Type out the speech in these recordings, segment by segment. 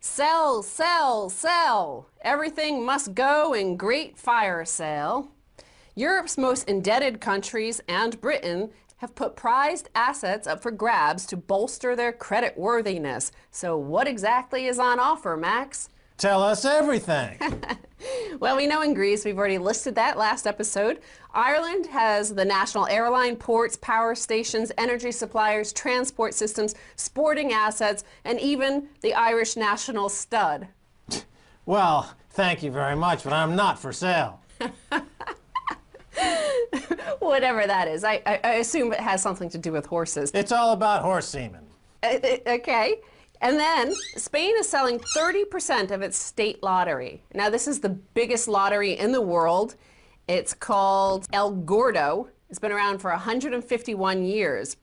Sell, sell, sell. Everything must go in great fire sale. Europe's most indebted countries and Britain have put prized assets up for grabs to bolster their credit worthiness. So what exactly is on offer, Max? Tell us everything. Well, we know in Greece, we've already listed that last episode. Ireland has the national airline, ports, power stations, energy suppliers, transport systems, sporting assets, and even the Irish national stud. Well, thank you very much, but I'm not for sale. Whatever that is. I assume it has something to do with horses. It's all about horse semen. Okay. And then Spain is selling 30% of its state lottery. Now, this is the biggest lottery in the world. It's called El Gordo. It's been around for 151 years.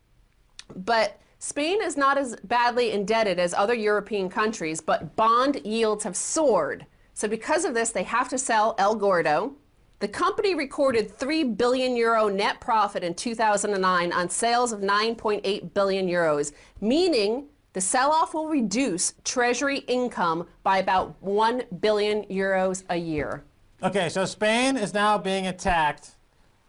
But Spain is not as badly indebted as other European countries, but bond yields have soared. So because of this, they have to sell El Gordo. The company recorded €3 billion net profit in 2009 on sales of 9.8 billion euros, meaning the sell-off will reduce Treasury income by about 1 billion euros a year. Okay, so Spain is now being attacked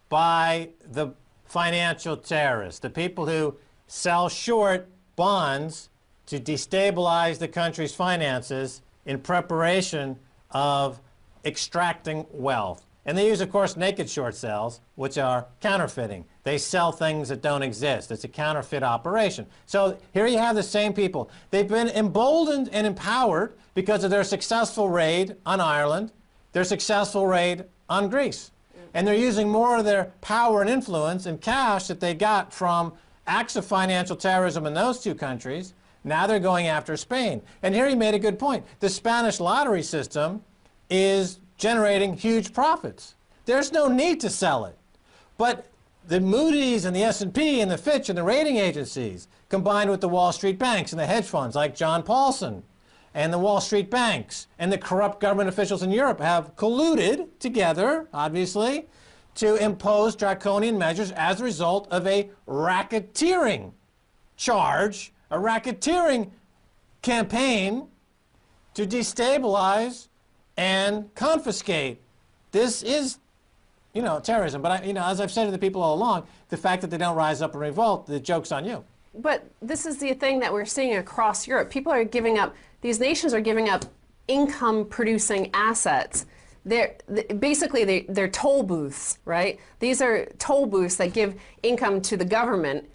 by the financial terrorists, the people who sell short bonds to destabilize the country's finances in preparation of extracting wealth. And they use, of course, naked short sales, which are counterfeiting. They sell things that don't exist. It's a counterfeit operation. So here you have the same people. They've been emboldened and empowered because of their successful raid on Ireland, their successful raid on Greece. And they're using more of their power and influence and cash that they got from acts of financial terrorism in those two countries. Now they're going after Spain. And here he made a good point. The Spanish lottery system is generating huge profits. There's no need to sell it. But the Moody's and the S&P and the Fitch and the rating agencies, combined with the Wall Street banks and the hedge funds like John Paulson and the Wall Street banks and the corrupt government officials in Europe have colluded together, obviously, to impose draconian measures as a result of a racketeering charge, a racketeering campaign to destabilize and confiscate. This is, terrorism. But, as I've said to the people all along, the fact that they don't rise up and revolt, the joke's on you. But this is the thing that we're seeing across Europe. People are giving up, these nations are giving up income-producing assets. They're toll booths, right? These are toll booths that give income to the government.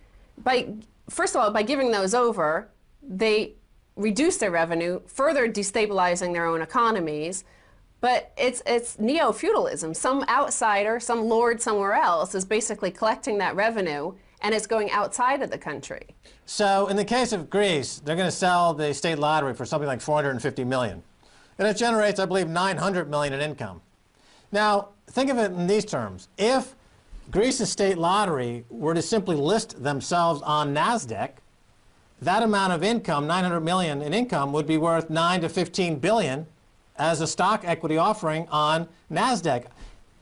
First of all, by giving those over, they reduce their revenue, further destabilizing their own economies. But it's neo-feudalism. Some outsider, some lord somewhere else is basically collecting that revenue, and it's going outside of the country. So in the case of Greece, they're going to sell the state lottery for something like 450 million. And it generates, I believe, 900 million in income. Now, think of it in these terms. If Greece's state lottery were to simply list themselves on Nasdaq, that amount of income, 900 million in income, would be worth 9 to 15 billion as a stock equity offering on Nasdaq.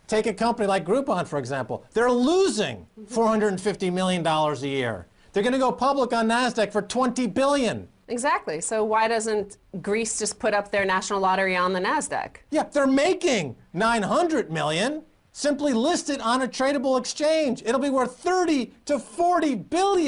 Take a company like Groupon, for example. They're losing $450 million a year. They're going to go public on Nasdaq for 20 billion. Exactly. So why doesn't Greece just put up their national lottery on the Nasdaq? Yeah, they're making 900 million. Simply list it on a tradable exchange. It'll be worth 30 to 40 billion.